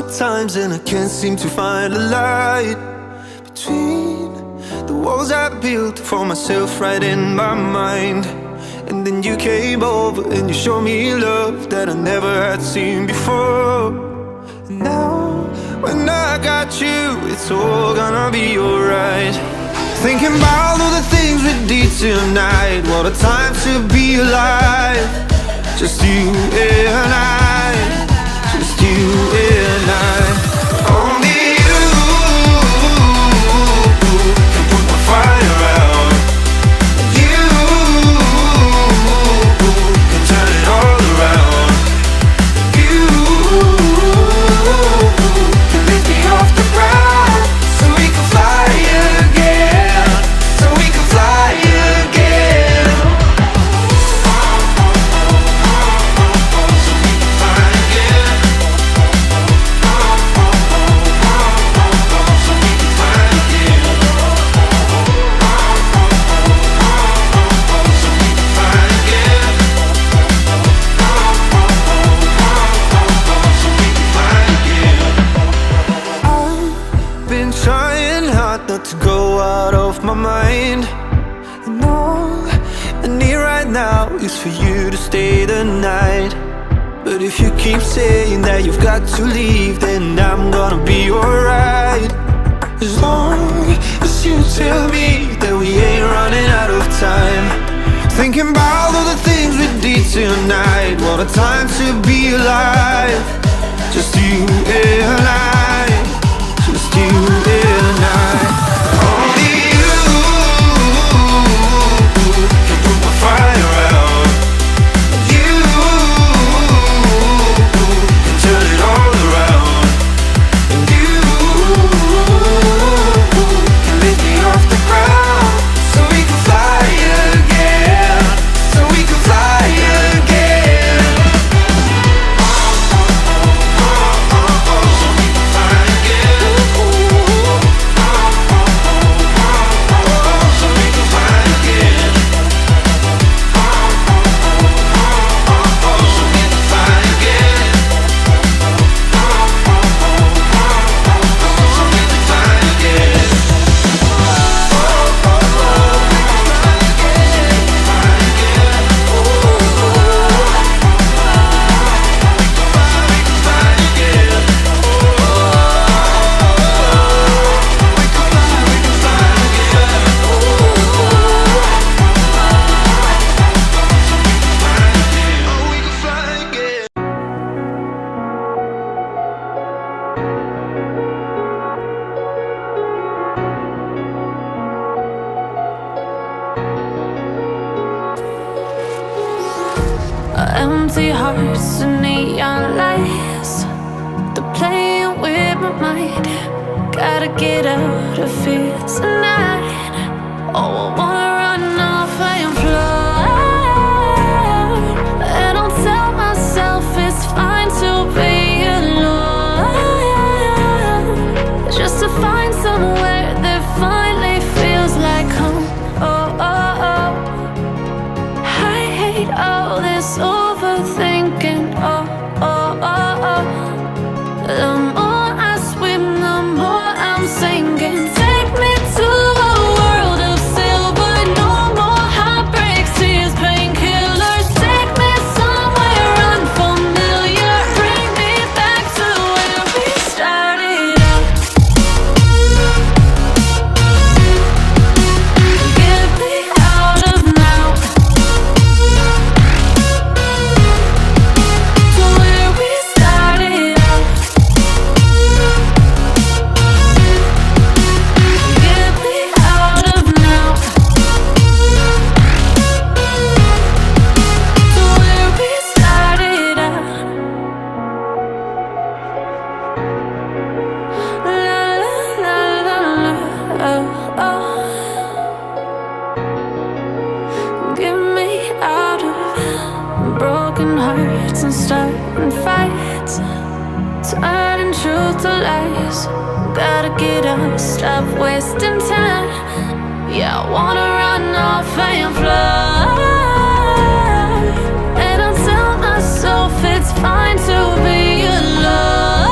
times and I can't seem to find a light between the walls I built for myself right in my mind. And then you came over and you showed me love that I never had seen before. And now when I got you, it's all gonna be alright. Thinking about all the things we did tonight. What a time to be alive. Just you and I, just you and I. Only you can put my fire out. You can turn it all around. You can lift me off the ground so we can fly again, so we can fly again. Trying hard not to go out of my mind. And all I need right now is for you to stay the night. But if you keep saying that you've got to leave, then I'm gonna be alright. As long as you tell me that we ain't running out of time. Thinking about all the things we did tonight. What a time to be alive. Just you and I, just you and I. Only you can put my fire out. You can turn it all around. And you can lift me off the ground so we can fly again, so we can fly again. Empty hearts and neon lights, they're playing with my mind. Gotta get out of here tonight. Oh, I wanna run off and fly. And I'll tell myself it's fine to be alone, just to find somewhere that finally feels like home. Oh, oh, oh. I hate all this overthinking. Oh, oh, oh, oh. The more I swim, the more I'm sinking. Take me to a world of silver. No more heartbreaks, tears, painkillers. Take me somewhere unfamiliar. Bring me back to where we started out. Get me out of now, to where we started out. Get me out of now, to where we started out. La la la la la, oh, oh. Get me out of broken hearts and starting fights, turning truth to lies. Gotta get up, stop wasting time. Yeah, I wanna run off and fly. And I'll tell myself it's fine to be alone.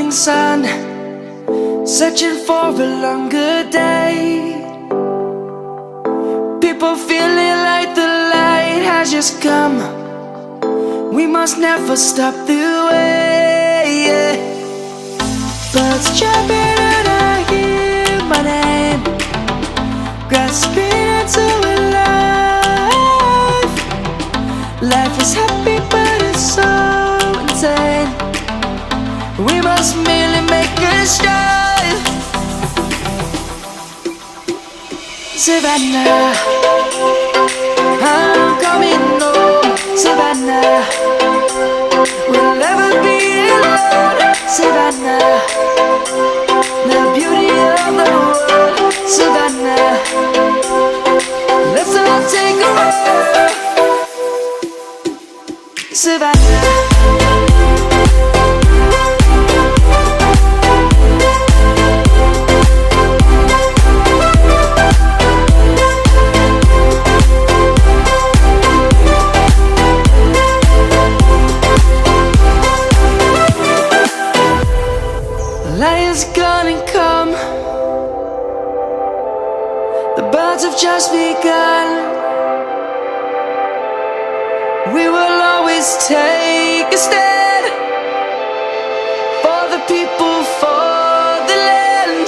morning sun, searching for a longer day. People feeling like the light has just come. We must never stop the way. Birds chirping and I hear my name, grasping into a life. Life is happy but it's so insane. We must merely make a strive. Savannah, I'm coming home. Savannah, we'll never be alone. Savannah, the beauty of the world. Savannah, let's all take a walk. Savannah. Lion's gonna come. The birds have just begun. We will always take a stand for the people, for the land.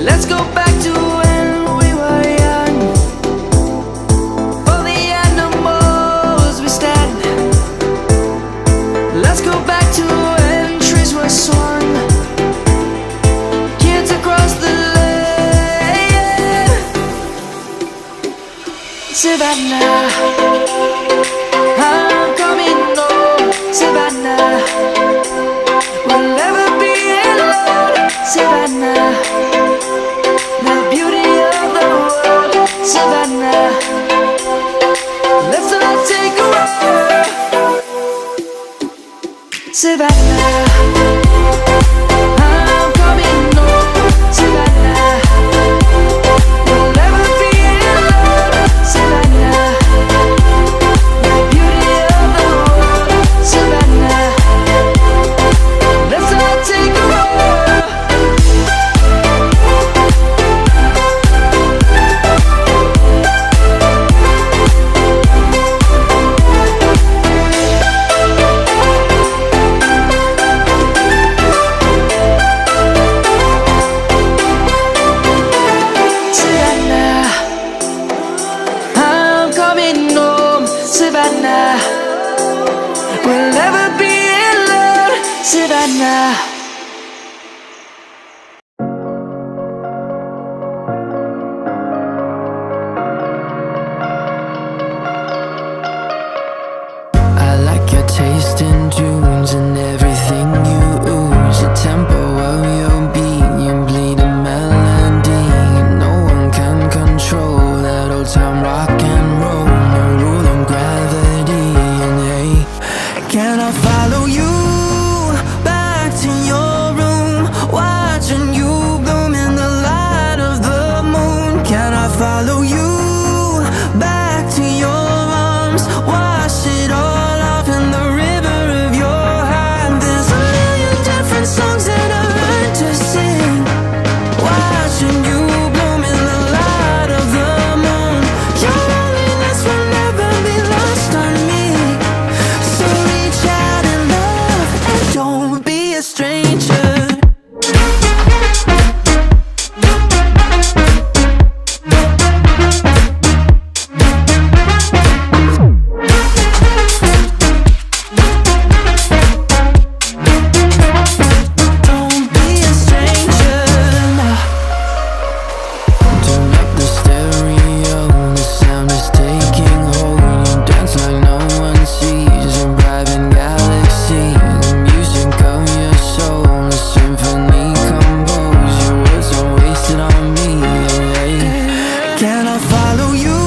Let's go back to when we were young. For the animals we stand. Let's go back to when trees were swung. Kids across the land. Savannah, I'm coming home. Savannah, we'll never be alone. Savannah, the beauty of the world. Savannah, let's all take a walk. Savannah, I'm coming home. Savannah, we'll never be alone. Savannah, the beauty of the world. Savannah, let's all take a walk. Savannah, I'm coming home. Savannah, we'll never be alone. Savannah. I like your taste in tunes and everything you ooze. The tempo of your beat, you bleed a melody. No one can control that old time rock and roll. No rule of gravity. And hey, can I follow you back to your room, watching you bloom in the light of the moon? Can I follow you back to your arms, wash it all off in the river of your heart? There's a million different songs that I learned to sing, watching you bloom in the light of the moon. Your loneliness will never be lost on me, so reach out and love and don't be a stranger. Don't be a stranger. Turn up the stereo, the sound is taking hold. You dance like no one sees, a private galaxy. The music of your soul, a symphony composed. Your words are wasted on me. Hey, can I follow you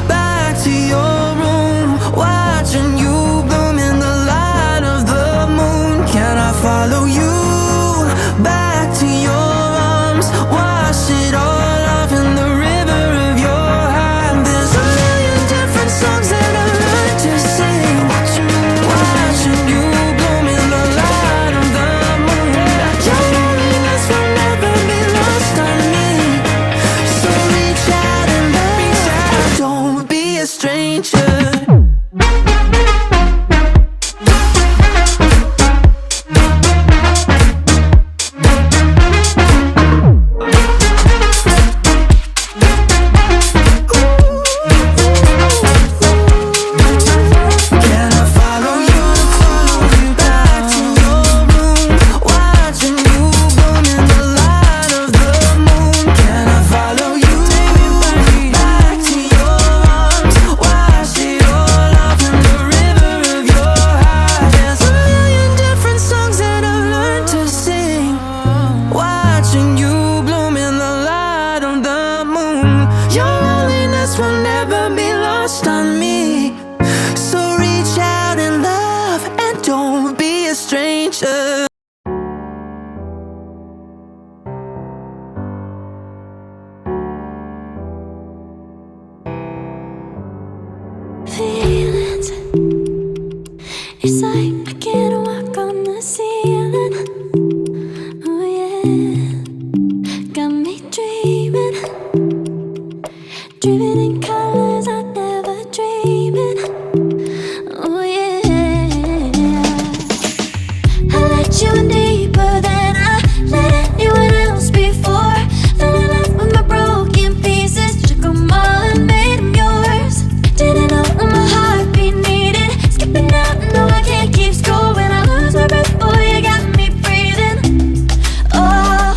back to your room, watching you bloom in the light of the moon? Can I follow you back to your arms, wash it all off in the river of your heart? There's a million different songs that I learned to sing, watching you bloom in the light of angel. Feelings, it's like I can't walk on the ceiling. Oh yeah, got me dreaming, dreaming in colors I never dreamed. Oh yeah, I let you in deeper than I let anyone else before. Fell in love with my broken pieces, took 'em all and made 'em yours. Didn't know what my heartbeat needed, skipping out, no I can't keep score. When I lose my breath, boy, you got me breathing. Oh,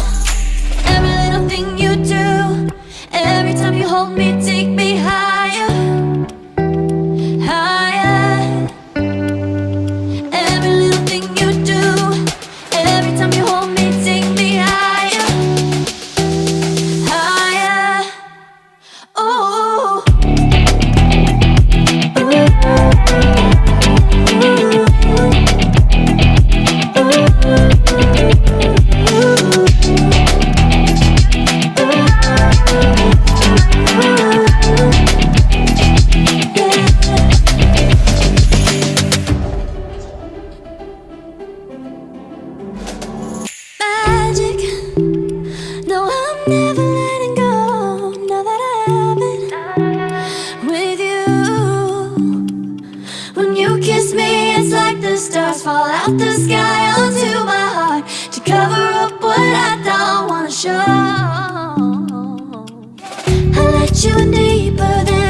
every little thing you do, every time you hold me, take me higher, higher. Every little thing you do, every time you hold me, take me higher, higher. Oh. Magic, no, I'm never letting go. Now that I have it with you. When you kiss me, it's like the stars fall out the sky onto my heart to cover up what I don't wanna show. I let you in deeper than